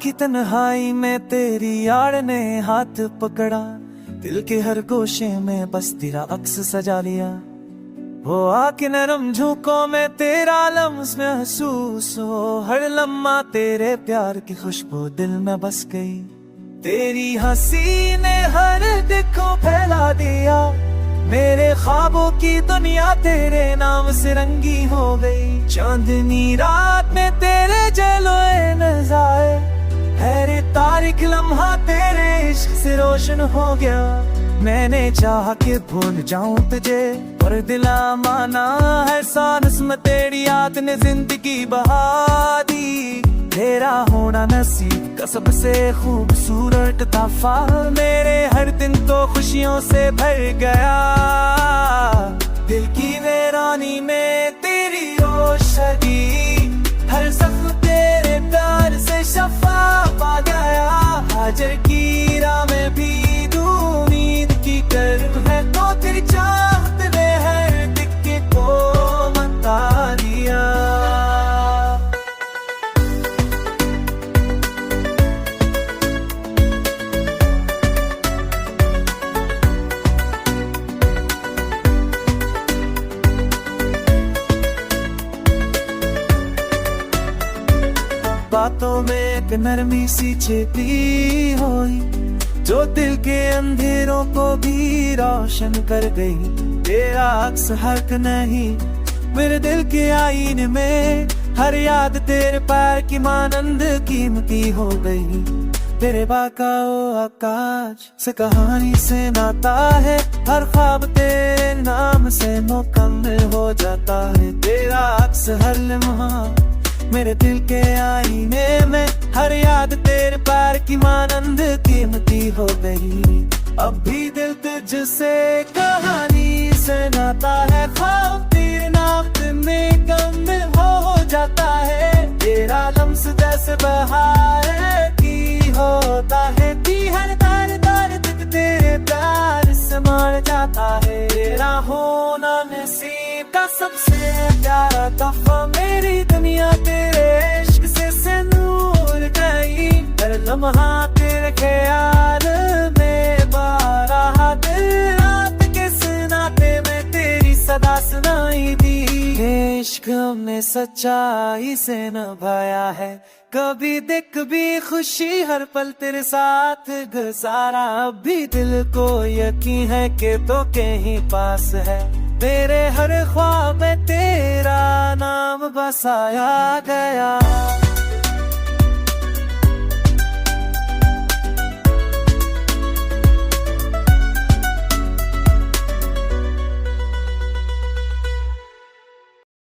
की तन्हाई में तेरी यार ने हाथ पकड़ा, दिल के हर गोशे में बस तेरा अक्स सजा लिया। वो आके नरम झोंकों में तेरा लम्स महसूस हो, हर लम्हा तेरे प्यार की खुशबू दिल में बस गई। तेरी हंसी ने हर दिल को फैला दिया, मेरे ख्वाबों की दुनिया तेरे नाम से रंगी हो गई। चांदनी रात में तेरे जलोए नज़ारे, हैरे तारीख लम्हा तेरे इश्क से रोशन हो गया। मैंने चाहा कि भूल जाऊं तुझे, पर दिला माना है सांस में तेरी याद ने जिंदगी बहा दी। तेरा होना नसीब का सबसे खूबसूरत तोहफा, मेरे हर दिन तो खुशियों से भर गया। दिल की वीरानी में तेरी रोशनी, हर जख्म तेरे प्यार से शफा पा गया। हाजर की राह में भी उम्मीद की कर्म है, तो तेरी चाहत ने हर दिक्कत को मता दिया। बातों में एक नरमी सी छिपी हुई, जो दिल के अंधेरों को भी रोशन कर गई। तेरा अक्स हक नहीं मेरे दिल के आईने में, हर याद तेरे पैर की मानंद कीमती हो गई। तेरे बाका ओ आकाश से कहानी से नाता है, हर ख्वाब तेरे नाम से मुकम्मल हो जाता है। तेरा अक्स हर लम्हा मेरे दिल के आईने में, हर याद तेरे प्यार की मानंद कीमती हो गई। अब भी दिल तुझसे कहानी से नाता है, ख्वाब तेरे नाम में मुकम्मल हो जाता है। तेरा लम्स जैसे बहार की होता है, दी हर तार तार तक तेरे प्यार से मर जाता है। तेरा होना नसीब का सबसे प्यारा तोहफा, मेरी दुनिया तेरे इश्क से नूर गई। हर लम्हा तेरे ख्याल में बारहा, दिल रात के नाते में तेरी सदा सुनाई दी। इश्क में सच्चाई से नभाया है, कभी दिख कभी खुशी हर पल तेरे साथ गुजारा। अब भी दिल को यकीन है कि तो कहीं पास है, तेरे हर ख्वाब में तेरा नाम बसाया गया।